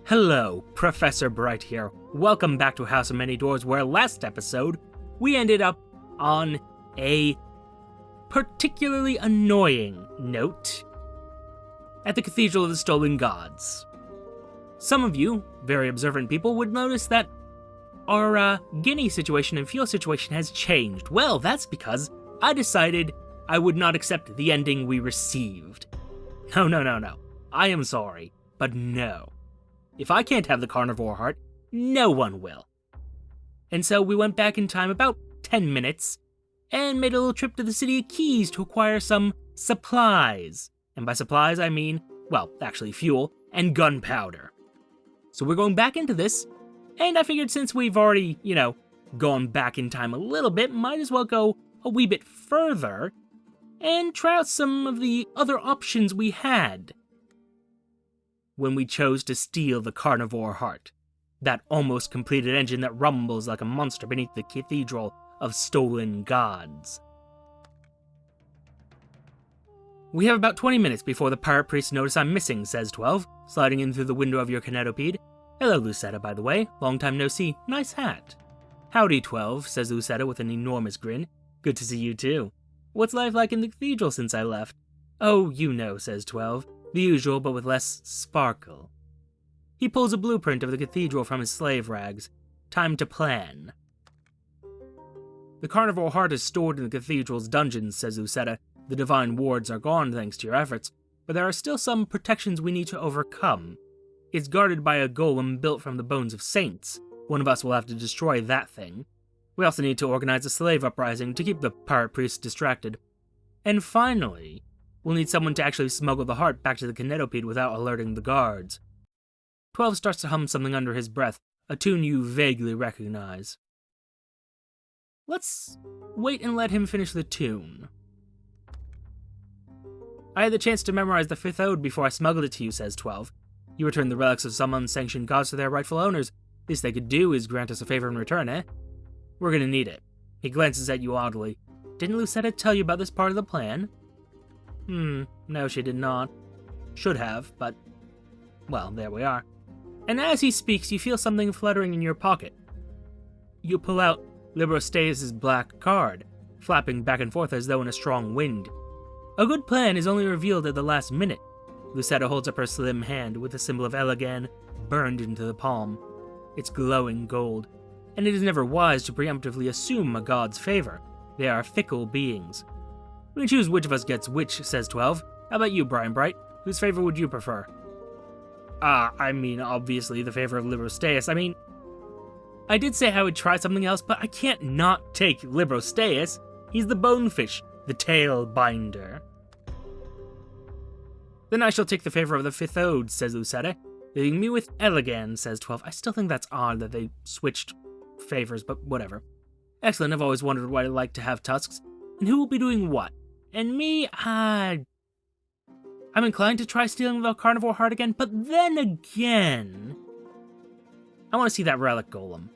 Hello, Professor Bright here. Welcome back to House of Many Doors, where last episode, we ended up on a particularly annoying note at the Cathedral of the Stolen Gods. Some of you, very observant people, would notice that our guinea situation and fuel situation has changed. Well, that's because I decided I would not accept the ending we received. No. I am sorry, but no. If I can't have the carnivore heart, no one will. And so we went back in time about 10 minutes and made a little trip to the City of Keys to acquire some supplies. And by supplies, I mean, well, actually fuel and gunpowder. So we're going back into this, and I figured since we've already, gone back in time a little bit, might as well go a wee bit further and try out some of the other options we had when we chose to steal the carnivore heart, that almost completed engine that rumbles like a monster beneath the Cathedral of Stolen Gods. We have about 20 minutes before the pirate priests notice I'm missing, says 12, sliding in through the window of your Kinetopede. Hello, Lucetta, by the way. Long time no see. Nice hat. Howdy, 12, says Lucetta with an enormous grin. Good to see you, too. What's life like in the cathedral since I left? Oh, you know, says 12. The usual, but with less sparkle. He pulls a blueprint of the cathedral from his slave rags. Time to plan. The carnivore heart is stored in the cathedral's dungeons, says Lucetta. The divine wards are gone thanks to your efforts, but there are still some protections we need to overcome. It's guarded by a golem built from the bones of saints. One of us will have to destroy that thing. We also need to organize a slave uprising to keep the pirate priests distracted. And finally, we'll need someone to actually smuggle the heart back to the Kinetopede without alerting the guards. 12 starts to hum something under his breath, a tune you vaguely recognize. Let's wait and let him finish the tune. I had the chance to memorize the 5th ode before I smuggled it to you, says 12. You returned the relics of some unsanctioned gods to their rightful owners. Least they could do is grant us a favor in return, eh? We're gonna need it. He glances at you oddly. Didn't Lucetta tell you about this part of the plan? No, she did not. Should have, but, well, there we are. And as he speaks, you feel something fluttering in your pocket. You pull out Librosteus' black card, flapping back and forth as though in a strong wind. A good plan is only revealed at the last minute. Lucetta holds up her slim hand with the symbol of Eleggan burned into the palm. It's glowing gold, and it is never wise to preemptively assume a god's favor. They are fickle beings. We can choose which of us gets which, says 12. How about you, Brian Bright? Whose favor would you prefer? Obviously the favor of Librosteus. I did say I would try something else, but I can't not take Librosteus. He's the bonefish, the tail binder. Then I shall take the favor of the 5th ode, says Lucetta. Leaving me with Eleggan, says 12. I still think that's odd that they switched favors, but whatever. Excellent, I've always wondered what I'd like to have tusks, and who will be doing what. And me, I'm inclined to try stealing the carnivore heart again, but then again, I want to see that relic golem.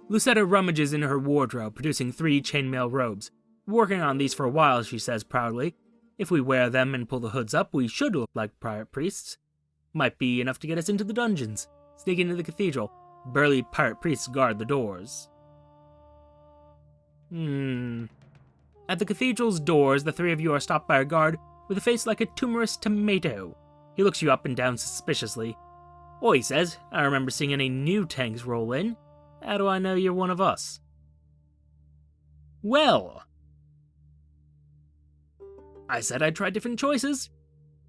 Lucetta rummages in her wardrobe, producing 3 chainmail robes. Working on these for a while, she says proudly. If we wear them and pull the hoods up, we should look like pirate priests. Might be enough to get us into the dungeons. Sneak into the cathedral. Burly pirate priests guard the doors. At the cathedral's doors, the 3 of you are stopped by a guard with a face like a tumorous tomato. He looks you up and down suspiciously. Oh, he says, I remember seeing any new tanks roll in. How do I know you're one of us? Well, I said I'd try different choices.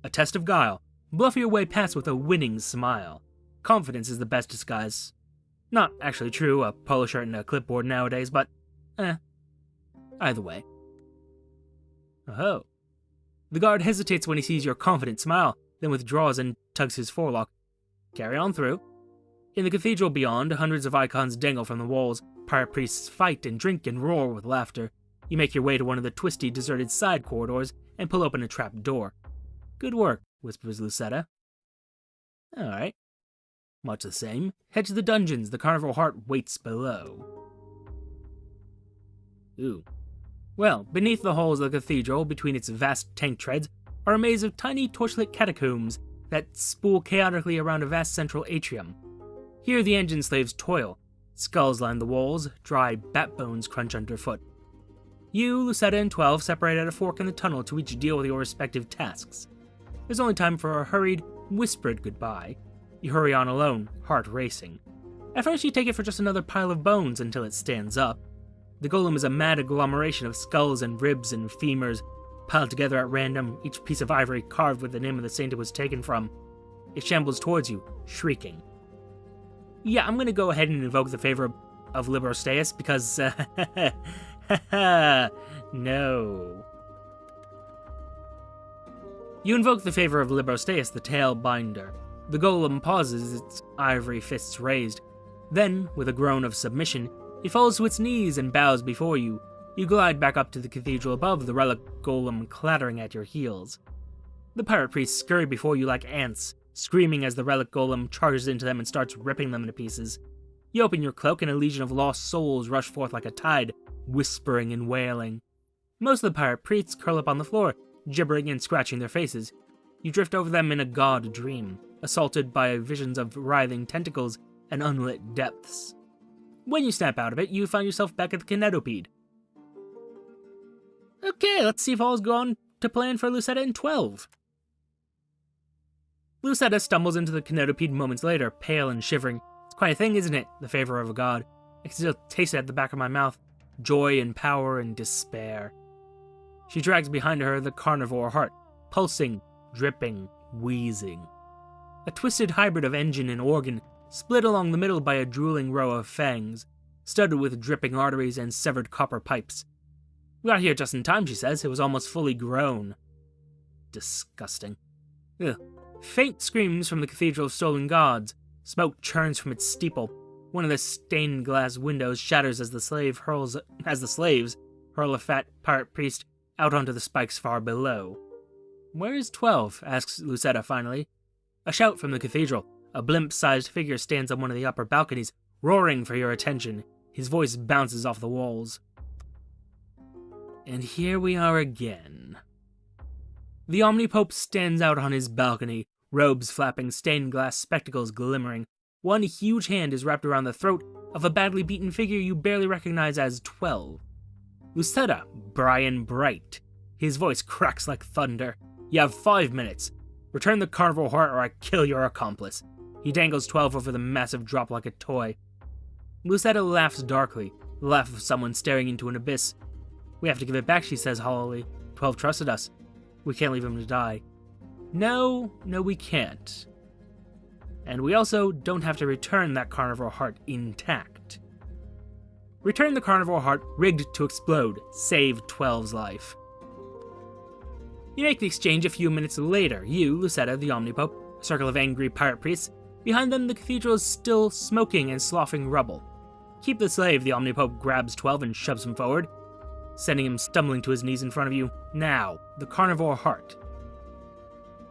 A test of guile. Bluff your way past with a winning smile. Confidence is the best disguise. Not actually true, a polo shirt and a clipboard nowadays, but, either way. Oh. The guard hesitates when he sees your confident smile, then withdraws and tugs his forelock. Carry on through. In the cathedral beyond, hundreds of icons dangle from the walls. Pirate priests fight and drink and roar with laughter. You make your way to one of the twisty, deserted side corridors and pull open a trap door. Good work, whispers Lucetta. Alright. Much the same. Head to the dungeons. The carnivore heart waits below. Ooh. Well, beneath the halls of the cathedral, between its vast tank treads, are a maze of tiny torchlit catacombs that spool chaotically around a vast central atrium. Here the engine slaves toil. Skulls line the walls, dry bat bones crunch underfoot. You, Lucetta, and 12 separate at a fork in the tunnel to each deal with your respective tasks. There's only time for a hurried, whispered goodbye. You hurry on alone, heart racing. At first you take it for just another pile of bones until it stands up. The golem is a mad agglomeration of skulls and ribs and femurs, piled together at random, each piece of ivory carved with the name of the saint it was taken from. It shambles towards you, shrieking. Yeah, I'm gonna go ahead and invoke the favor of Librosteus because, no. You invoke the favor of Librosteus, the tail binder. The golem pauses, its ivory fists raised. Then, with a groan of submission, it falls to its knees and bows before you. You glide back up to the cathedral above, the relic golem clattering at your heels. The pirate priests scurry before you like ants, screaming as the relic golem charges into them and starts ripping them to pieces. You open your cloak and a legion of lost souls rush forth like a tide, whispering and wailing. Most of the pirate priests curl up on the floor, gibbering and scratching their faces. You drift over them in a god dream, assaulted by visions of writhing tentacles and unlit depths. When you snap out of it, you find yourself back at the Kinetopede. Okay, let's see if all's gone to plan for Lucetta and 12. Lucetta stumbles into the Kinetopede moments later, pale and shivering. It's quite a thing, isn't it? The favor of a god. I can still taste it at the back of my mouth. Joy and power and despair. She drags behind her the carnivore heart, pulsing, dripping, wheezing. A twisted hybrid of engine and organ, split along the middle by a drooling row of fangs, studded with dripping arteries and severed copper pipes. We got here just in time, she says. It was almost fully grown. Disgusting. Ugh. Faint screams from the Cathedral of Stolen Gods. Smoke churns from its steeple. One of the stained glass windows shatters as the slaves hurl a fat pirate priest out onto the spikes far below. Where is 12? Asks Lucetta finally. A shout from the cathedral. A blimp-sized figure stands on one of the upper balconies, roaring for your attention. His voice bounces off the walls. And here we are again. The Omnipope stands out on his balcony, robes flapping, stained glass spectacles glimmering. One huge hand is wrapped around the throat of a badly beaten figure you barely recognize as 12. Lucetta, Brian Bright. His voice cracks like thunder. You have 5 minutes. Return the carnivore heart or I kill your accomplice. He dangles 12 over the massive drop like a toy. Lucetta laughs darkly, the laugh of someone staring into an abyss. We have to give it back, she says hollowly. 12 trusted us. We can't leave him to die. No, we can't. And we also don't have to return that carnivore heart intact. Return the carnivore heart rigged to explode. Save 12's life. You make the exchange a few minutes later. You, Lucetta, the Omnipope, a circle of angry pirate priests. Behind them, the cathedral is still smoking and sloughing rubble. Keep the slave, the Omnipope grabs 12 and shoves him forward, sending him stumbling to his knees in front of you. Now, the carnivore heart.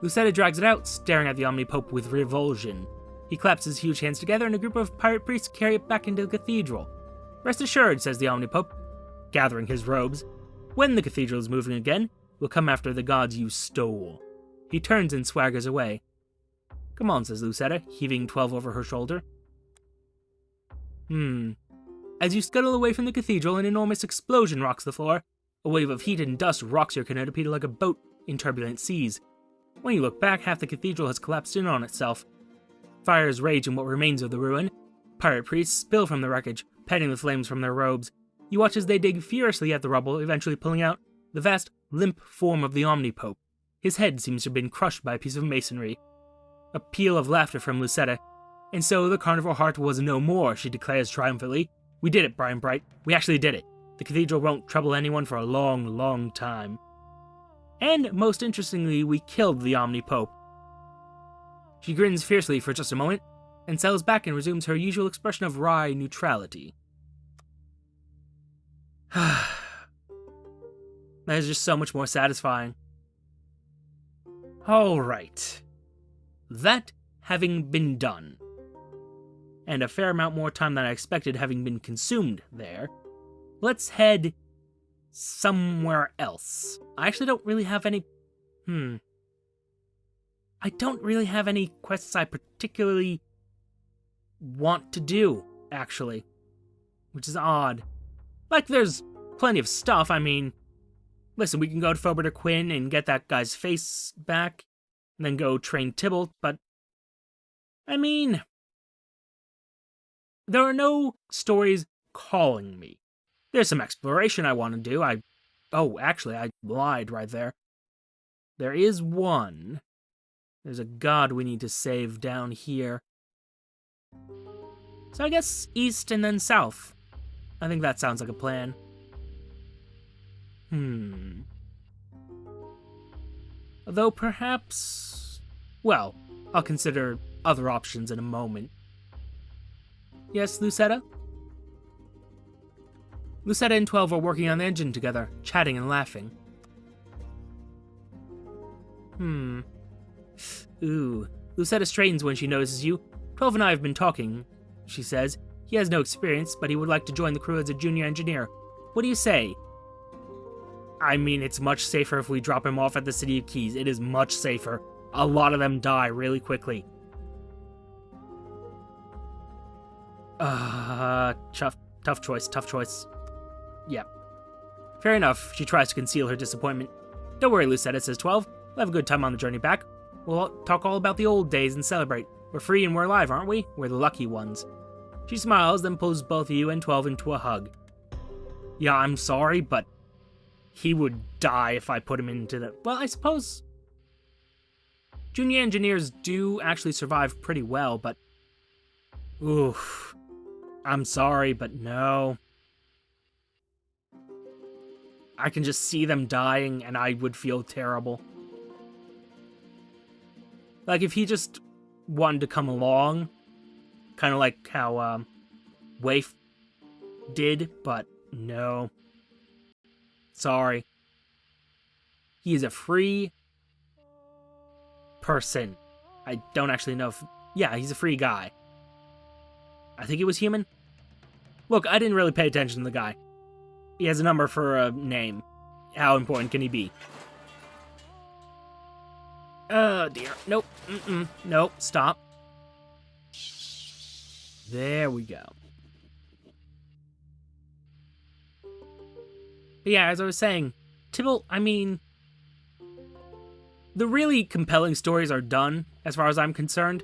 Lucetta drags it out, staring at the Omnipope with revulsion. He claps his huge hands together and a group of pirate priests carry it back into the cathedral. Rest assured, says the Omnipope, gathering his robes. When the cathedral is moving again, we'll come after the gods you stole. He turns and swaggers away. Come on, says Lucetta, heaving 12 over her shoulder. As you scuttle away from the cathedral, an enormous explosion rocks the floor. A wave of heat and dust rocks your Kinetopede like a boat in turbulent seas. When you look back, half the cathedral has collapsed in on itself. Fires rage in what remains of the ruin. Pirate priests spill from the wreckage, petting the flames from their robes. You watch as they dig furiously at the rubble, eventually pulling out the vast, limp form of the Omnipope. His head seems to have been crushed by a piece of masonry. A peal of laughter from Lucetta. And so the carnivore heart was no more, she declares triumphantly. We did it, Brian Bright. We actually did it. The cathedral won't trouble anyone for a long, long time. And, most interestingly, we killed the Omnipope. She grins fiercely for just a moment, and settles back and resumes her usual expression of wry neutrality. That is just so much more satisfying. Alright. That having been done, and a fair amount more time than I expected having been consumed there, let's head somewhere else. I actually don't really have any... I I don't really have any quests I particularly want to do, actually. Which is odd. Like, there's plenty of stuff, I mean... Listen, we can go to Forbert Quinn and get that guy's face back, and then go train Tybalt, but... I mean... There are no stories calling me. There's some exploration I want to do, Oh, actually, I lied right there. There is one. There's a god we need to save down here. So I guess east and then south. I think that sounds like a plan. Though perhaps... Well, I'll consider other options in a moment. Yes, Lucetta? Lucetta and 12 are working on the engine together, chatting and laughing. Ooh. Lucetta straightens when she notices you. 12 and I have been talking, she says. He has no experience, but he would like to join the crew as a junior engineer. What do you say? I mean, it's much safer if we drop him off at the City of Keys. It is much safer. A lot of them die really quickly. Tough choice. Yep. Fair enough, she tries to conceal her disappointment. Don't worry, Lucetta, says 12. We'll have a good time on the journey back. We'll talk all about the old days and celebrate. We're free and we're alive, aren't we? We're the lucky ones. She smiles, then pulls both you and 12 into a hug. Yeah, I'm sorry, but he would die if I put him into the... Well, I suppose... Junior engineers do actually survive pretty well, but... Oof. I'm sorry, but no. I can just see them dying, and I would feel terrible. Like, if he just wanted to come along, kind of like how, Waif did, but no. Sorry. He is a free person. I don't actually know if... Yeah, he's a free guy. I think he was human. Look, I didn't really pay attention to the guy. He has a number for a name. How important can he be? Oh, dear. Nope. Nope. Stop. There we go. But yeah, as I was saying, Tybalt, I mean... The really compelling stories are done, as far as I'm concerned.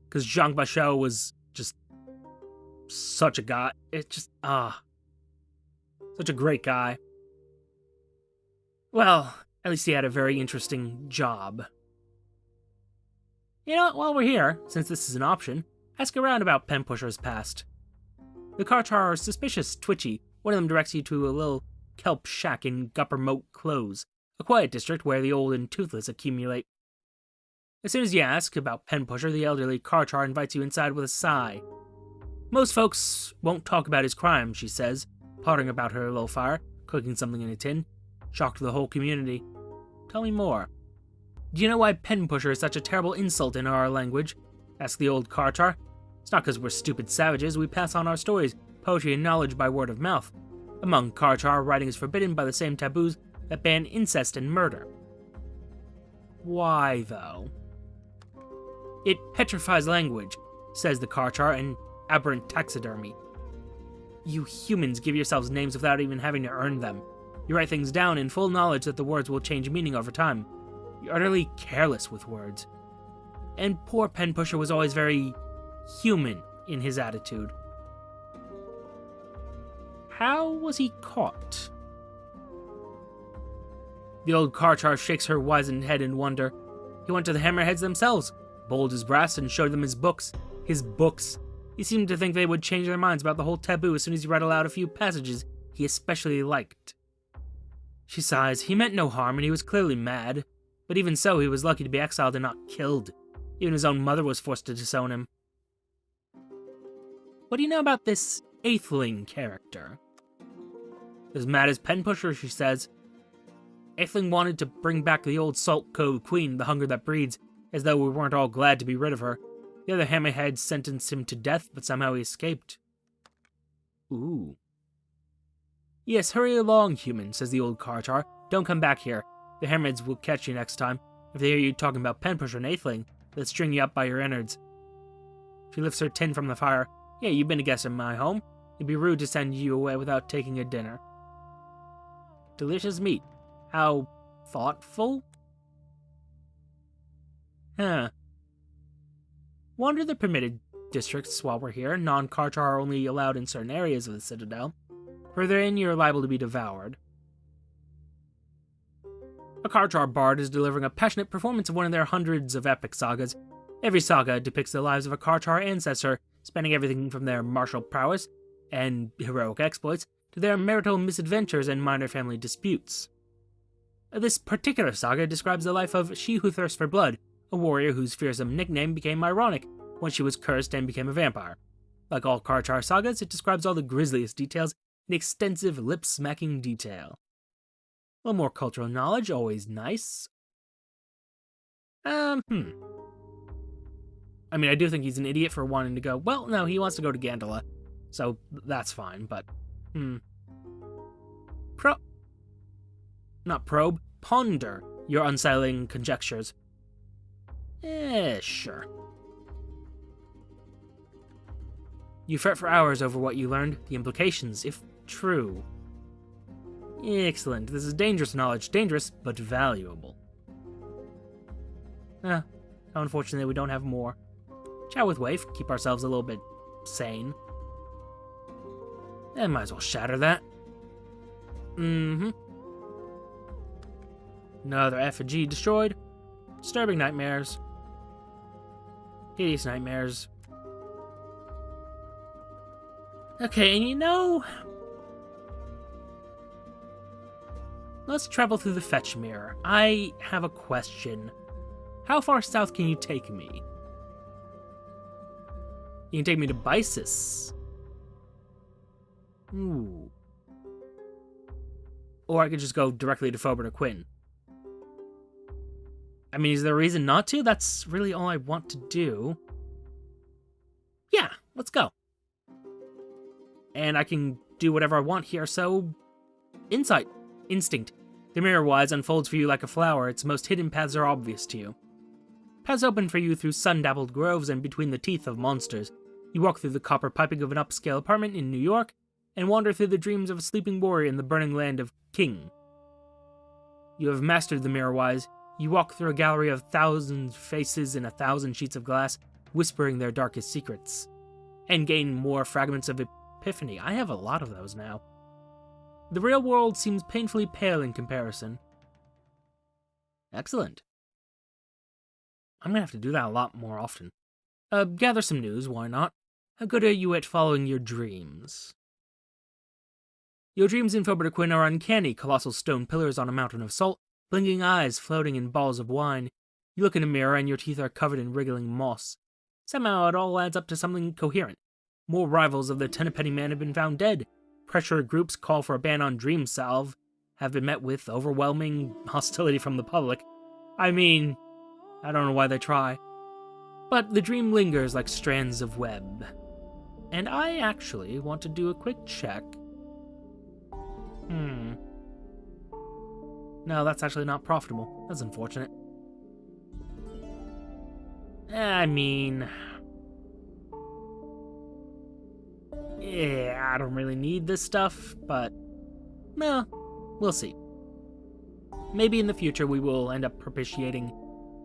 Because Zhang Basho was just such a guy. It's just, such a great guy. Well, at least he had a very interesting job. You know what, while we're here, since this is an option, ask around about pen pushers past. The Kartar are suspicious, twitchy. One of them directs you to a little kelp shack in Guppermoat Close, a quiet district where the old and toothless accumulate. As soon as you ask about pen pusher, the elderly Kartar invites you inside with a sigh. Most folks won't talk about his crime, she says, pottering about her little fire, cooking something in a tin. Shock to the whole community. Tell me more. Do you know why pen pusher is such a terrible insult in our language? Asked the old Kartar. It's not because we're stupid savages, we pass on our stories, poetry, and knowledge by word of mouth. Among Kartar, writing is forbidden by the same taboos that ban incest and murder. Why, though? It petrifies language, says the Kartar, and aberrant taxidermy. You humans give yourselves names without even having to earn them. You write things down in full knowledge that the words will change meaning over time. You're utterly careless with words. And poor pen pusher was always very human in his attitude. How was he caught? The old Kartar shakes her wizened head in wonder. He went to the hammerheads themselves, bold as brass, and showed them his books. His books. He seemed to think they would change their minds about the whole taboo as soon as he read aloud a few passages he especially liked. She sighs. He meant no harm, and he was clearly mad. But even so, he was lucky to be exiled and not killed. Even his own mother was forced to disown him. What do you know about this Atheling character? As mad as pen pusher, she says. Atheling wanted to bring back the old Salt Cove Queen, the hunger that breeds, as though we weren't all glad to be rid of her. The other hammerheads sentenced him to death, but somehow he escaped. Ooh. Yes, hurry along, human, says the old Kartar. Don't come back here. The hammerheads will catch you next time. If they hear you talking about pen pusher and eighthling, they'll string you up by your innards. She lifts her tin from the fire. Yeah, you've been a guest in my home. It'd be rude to send you away without taking a dinner. Delicious meat. How thoughtful? Huh. Wander the permitted districts while we're here. Non-Karchar are only allowed in certain areas of the Citadel. Further in, you're liable to be devoured. A Karchar bard is delivering a passionate performance of one of their hundreds of epic sagas. Every saga depicts the lives of a Karchar ancestor, spanning everything from their martial prowess and heroic exploits to their marital misadventures and minor family disputes. This particular saga describes the life of She Who Thirsts for Blood, a warrior whose fearsome nickname became ironic when she was cursed and became a vampire. Like all Karchar sagas, it describes all the grisliest details in extensive lip-smacking detail. A little more cultural knowledge, always nice. I mean, I do think he's an idiot for wanting to go, well, no, he wants to go to Gandala, so that's fine, but, Not probe, ponder your unsettling conjectures. Sure. You fret for hours over what you learned, the implications, if true. Excellent. This is dangerous knowledge. Dangerous, but valuable. How unfortunately we don't have more. Chat with Waif, keep ourselves a little bit sane. Might as well shatter that. Another effigy destroyed. Disturbing nightmares. Hideous nightmares. Okay, and you know, let's travel through the fetch mirror. I have a question. How far south can you take me? You can take me to Bysis. Ooh. Or I could just go directly to Fober to Quinn. I mean, is there a reason not to? That's really all I want to do. Yeah, let's go. And I can do whatever I want here, so... Insight. Instinct. The mirror-wise unfolds for you like a flower. Its most hidden paths are obvious to you. Paths open for you through sun-dappled groves and between the teeth of monsters. You walk through the copper piping of an upscale apartment in New York, and wander through the dreams of a sleeping warrior in the burning land of King. You have mastered the mirror-wise. You walk through a gallery of 1,000 faces in 1,000 sheets of glass, whispering their darkest secrets, and gain more fragments of epiphany. I have a lot of those now. The real world seems painfully pale in comparison. Excellent. I'm gonna have to do that a lot more often. Gather some news, why not? How good are you at following your dreams? Your dreams in Fober de Quinn are uncanny, colossal stone pillars on a mountain of salt, blinking eyes floating in balls of wine. You look in a mirror and your teeth are covered in wriggling moss. Somehow it all adds up to something coherent. More rivals of the Tenpenny Man have been found dead. Pressure groups call for a ban on dream salve have been met with overwhelming hostility from the public. I mean, I don't know why they try. But the dream lingers like strands of web. And I actually want to do a quick check. No, that's actually not profitable. That's unfortunate. I mean... yeah, I don't really need this stuff, but... well, we'll see. Maybe in the future we will end up propitiating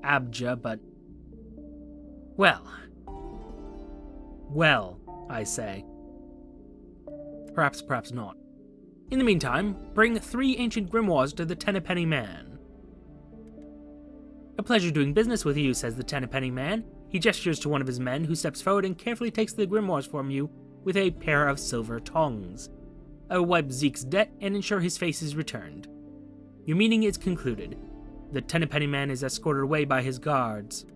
Abja, but... well, I say. Perhaps not. In the meantime, bring 3 ancient grimoires to the Tenpenny Man. A pleasure doing business with you, says the Tenpenny Man. He gestures to one of his men, who steps forward and carefully takes the grimoires from you with a pair of silver tongs. I will wipe Zeke's debt and ensure his face is returned. Your meeting is concluded. The Tenpenny Man is escorted away by his guards.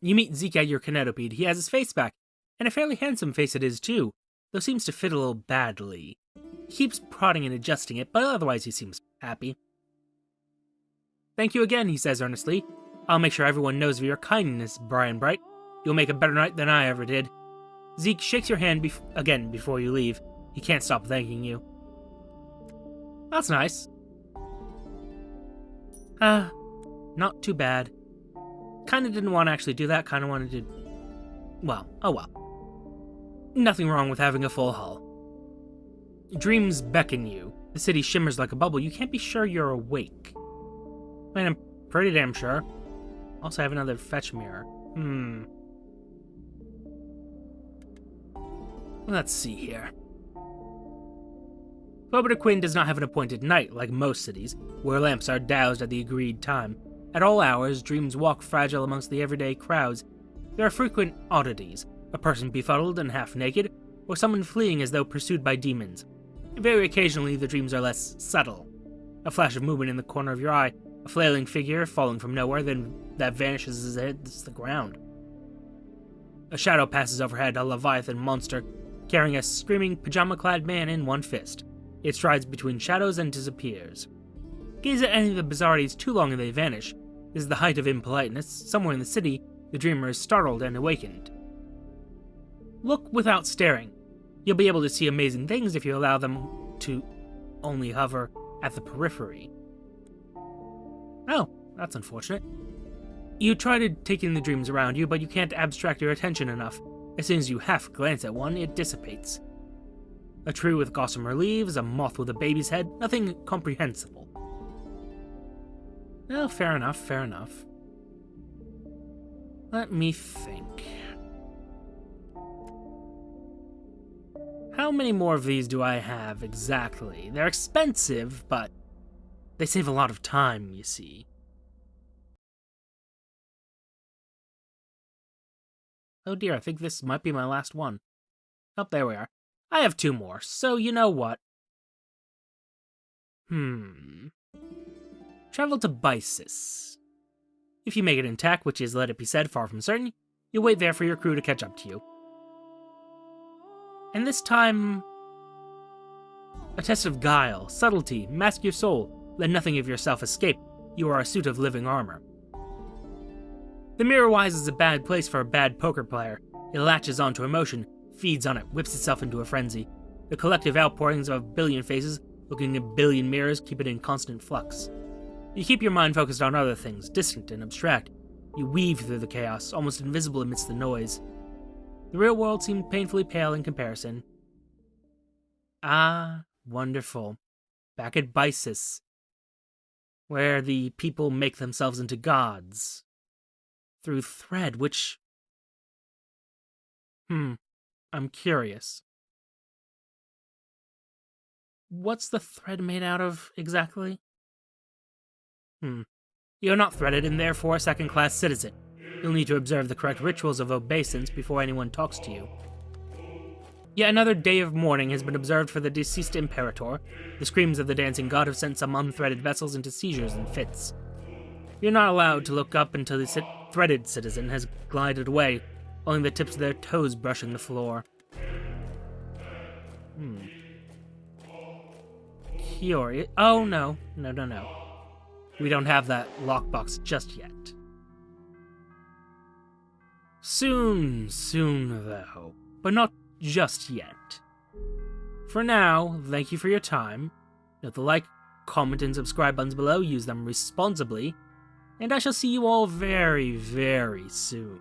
You meet Zeke at your Kinetopede. He has his face back, and a fairly handsome face it is too, though seems to fit a little badly. He keeps prodding and adjusting it, but otherwise he seems happy. Thank you again, he says earnestly. I'll make sure everyone knows of your kindness, Brian Bright. You'll make a better knight than I ever did. Zeke shakes your hand again before you leave. He can't stop thanking you. That's nice. not too bad. Kinda didn't want to actually do that, kinda wanted to... Well, oh well. Nothing wrong with having a full hull. Dreams beckon you. The city shimmers like a bubble. You can't be sure you're awake. I mean, I'm pretty damn sure. Also, I have another fetch mirror. Let's see here. Quinn does not have an appointed night like most cities, where lamps are doused at the agreed time. At all hours, dreams walk fragile amongst the everyday crowds. There are frequent oddities, a person befuddled and half naked, or someone fleeing as though pursued by demons. Very occasionally, the dreams are less subtle. A flash of movement in the corner of your eye, a flailing figure falling from nowhere, then that vanishes as it hits the ground. A shadow passes overhead, a leviathan monster, carrying a screaming, pajama-clad man in one fist. It strides between shadows and disappears. Gaze at any of the bizarrities too long and they vanish. This is the height of impoliteness. Somewhere in the city, the dreamer is startled and awakened. Look without staring. You'll be able to see amazing things if you allow them to only hover at the periphery. Oh, that's unfortunate. You try to take in the dreams around you, but you can't abstract your attention enough. As soon as you half glance at one, it dissipates. A tree with gossamer leaves, a moth with a baby's head, nothing comprehensible. Well, fair enough, fair enough. Let me think. How many more of these do I have exactly? They're expensive, but they save a lot of time, you see. Oh dear, I think this might be my last one. Oh, there we are. I have 2 more, so you know what? Travel to Bysis. If you make it intact, which is, let it be said, far from certain, you'll wait there for your crew to catch up to you. And this time... a test of guile, subtlety, mask your soul, let nothing of yourself escape. You are a suit of living armor. The Mirror Wise is a bad place for a bad poker player. It latches onto emotion, feeds on it, whips itself into a frenzy. The collective outpourings of a billion faces, looking in a billion mirrors, keep it in constant flux. You keep your mind focused on other things, distant and abstract. You weave through the chaos, almost invisible amidst the noise. The real world seemed painfully pale in comparison. Ah, wonderful. Back at Bysis, where the people make themselves into gods. Through thread, which... I'm curious. What's the thread made out of, exactly? You're not threaded and therefore a second-class citizen. You'll need to observe the correct rituals of obeisance before anyone talks to you. Yet another day of mourning has been observed for the deceased Imperator. The screams of the dancing god have sent some unthreaded vessels into seizures and fits. You're not allowed to look up until the threaded citizen has glided away, only the tips of their toes brushing the floor. Curious. Oh, no. No. We don't have that lockbox just yet. Soon, though. But not just yet. For now, thank you for your time. Note the like, comment, and subscribe buttons below. Use them responsibly. And I shall see you all very, very soon.